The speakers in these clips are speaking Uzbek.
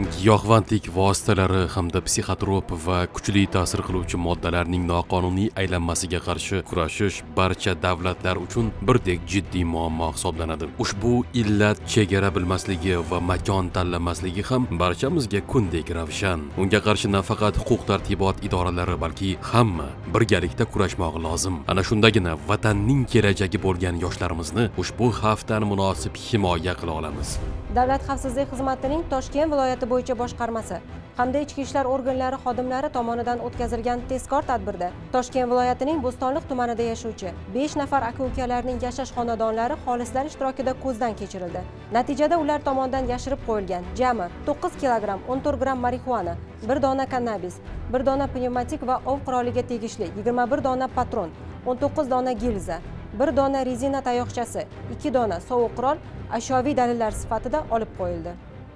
Giyohvandlik vositalari hamda psixotrop va kuchli ta'sir qiluvchi moddalarning noqonuniy aylanmasiga qarshi kurashish barcha davlatlar uchun birdek jiddiy muammo hisoblanadi. Ushbu illat chegara bilmasligi va makon tanlamasligi ham barchamizga kundek ravshan. Unga qarshi nafaqat huquq-tartibot idoralari, balki hamma birgalikda kurashmoq lozim. Ana shundagina vatanning kelajagi bo'lgan yoshlarimizni ushbu xavfdan munosib himoya qila olamiz. Davlat xavfsizlik xizmatining Toshkent viloyati bo'yicha boshqarmasi hamda ichki ishlar organlari xodimlari tomonidan o'tkazilgan tezkor tadbirda Toshkent viloyatining Bo'stonliq tumanida yashovchi 5 nafar aka-ukalarning yashash xonadonlari xolislar ishtirokida ko'zdan kechirildi. Natijada ular tomonidan yashirib qo'yilgan jami 9 kilogramm 14 gramm marixuana, 1 dona kannabis, 1 dona pnevmatik va ov quroliga tegishli 21 dona patron, 19 dona gilza, 1 dona rezina tayoqchasi, 2 dona sovuq qurol ashyoviy dalillar sifatida olib qo'yildi.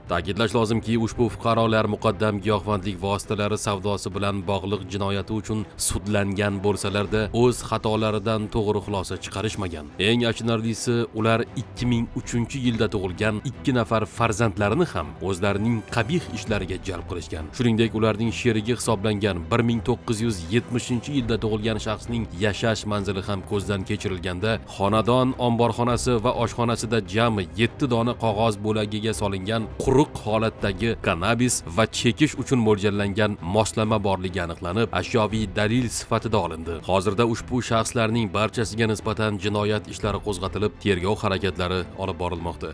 Ta'kidlash lozimki, ushbu fuqarolar muqaddam giyohvandlik vositalari savdosi bilan bog'liq jinoyati uchun sudlangan bo'lsalarda o'z xatolaridan to'g'ri xulosa chiqarishmagan. Eng achinarlisi, ular 2003-yilda tug'ilgan 2 nafar farzandlarini ham o'zlarining qabih ishlariga jalb qilishgan. Shuningdek, ularning sherigi hisoblangan 1970-yilda tug'ilgan shaxsning yashash manzili ham ko'zdan kechirilganda, xonadon omborxonasi va oshxonasida jami 7 dona qog'oz bo'lagiga solingan quruq holatdagi kannabis va chekish uchun mo'ljallangan moslama borligi aniqlanib, ashyoviy dalil sifatida olindi. Hozirda ushbu shaxslarning barchasiga nisbatan jinoyat ishlari qo'zg'atilib, tergov harakatlari olib borilmoqda.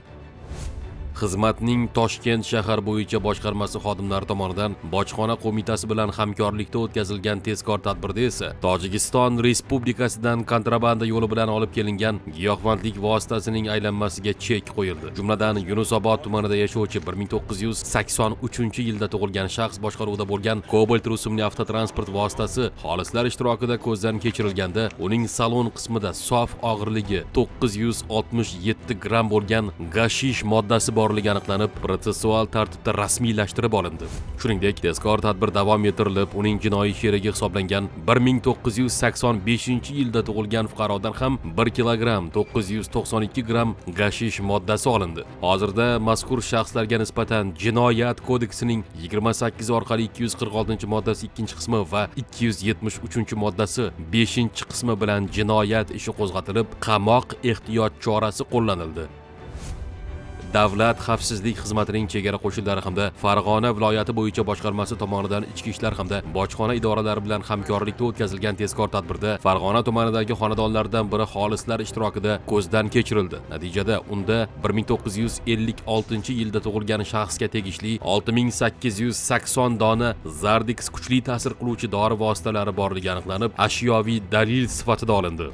Xizmatning Toshkent shahar bo'yicha boshqarmasi xodimlari tomonidan bojxona qo'mitasi bilan hamkorlikda o'tkazilgan tezkor tadbirda esa Tojikiston Respublikasidan kontrabanda yo'li bilan olib kelingan giyohvandlik vositasining aylanmasiga chek qo'yildi. Jumladan, Yunusobod tumanida yashovchi 1983-yilda tug'ilgan shaxs boshqaruvida bo'lgan Cobalt rusumli avtotransport vositasi xolislar ishtirokida ko'zdan kechirilganda, uning salon qismida sof og'irligi 967 gramm bo'lgan gashish moddasi borligi aniqlanib, protsessual tartibda rasmiylashtirib olindi. Shuningdek, tezkor tadbir davom ettirilib, uning jinoiy sherigi hisoblangan 1985-yilda tug'ilgan fuqarodan ham 1 kilogramm 992 gramm gashish moddasi olindi. Hozirda mazkur shaxslarga nisbatan Jinoyat kodeksining 28 orqali 246-moddasi 2-qismi va 273-moddasi 5-qismi bilan jinoyat ishi qo'zg'atilib, qamoq ehtiyot chorasi qo'llanildi. Davlat xavfsizlik xizmatining chegara qo'shinlari hamda Farg'ona viloyati bo'yicha boshqarmasi tomonidan ichki ishlar hamda bojxona idoralari bilan hamkorlikda o'tkazilgan tezkor tadbirda Farg'ona tumanidagi xonadonlardan biri xolislar ishtirokida ko'zdan kechirildi. Natijada unda 1956-yilda tug'ilgan shaxsga tegishli 6880 dona Zardix kuchli ta'sir qiluvchi dori vositalari borligi aniqlanib, ashyoviy dalil sifatida olindi.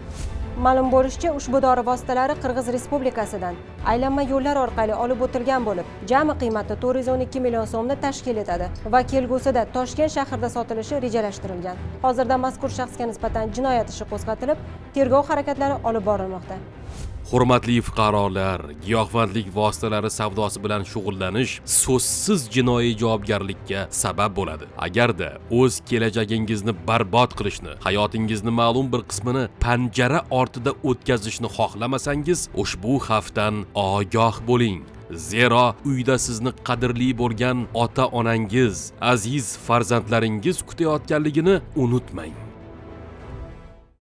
Ma'lum bo'lishicha, ushbu dori vositalari Qirg'iz Respublikasidan aylanma yo'llar orqali olib o'tilgan bo'lib, jami qiymati 412 million so'mni tashkil etadi va kelgusida Toshkent shahrida sotilishi rejalashtirilgan. Hozirda mazkur shaxsga nisbatan jinoyat ishi qo'zg'atilib, tergov harakatlari olib borilmoqda. Hurmatli fuqarolar, giyohvandlik vositalari savdosi bilan shug'ullanish so'zsiz jinoiy javobgarlikka sabab bo'ladi. Agarda o'z kelajagingizni barbod qilishni, hayotingizni ma'lum bir qismini panjara ortida o'tkazishni xohlamasangiz, ushbu xavfdan ogoh bo'ling. Zero uyda sizni qadrli bo'lgan ota-onangiz, aziz farzandlaringiz kutayotganligini unutmang.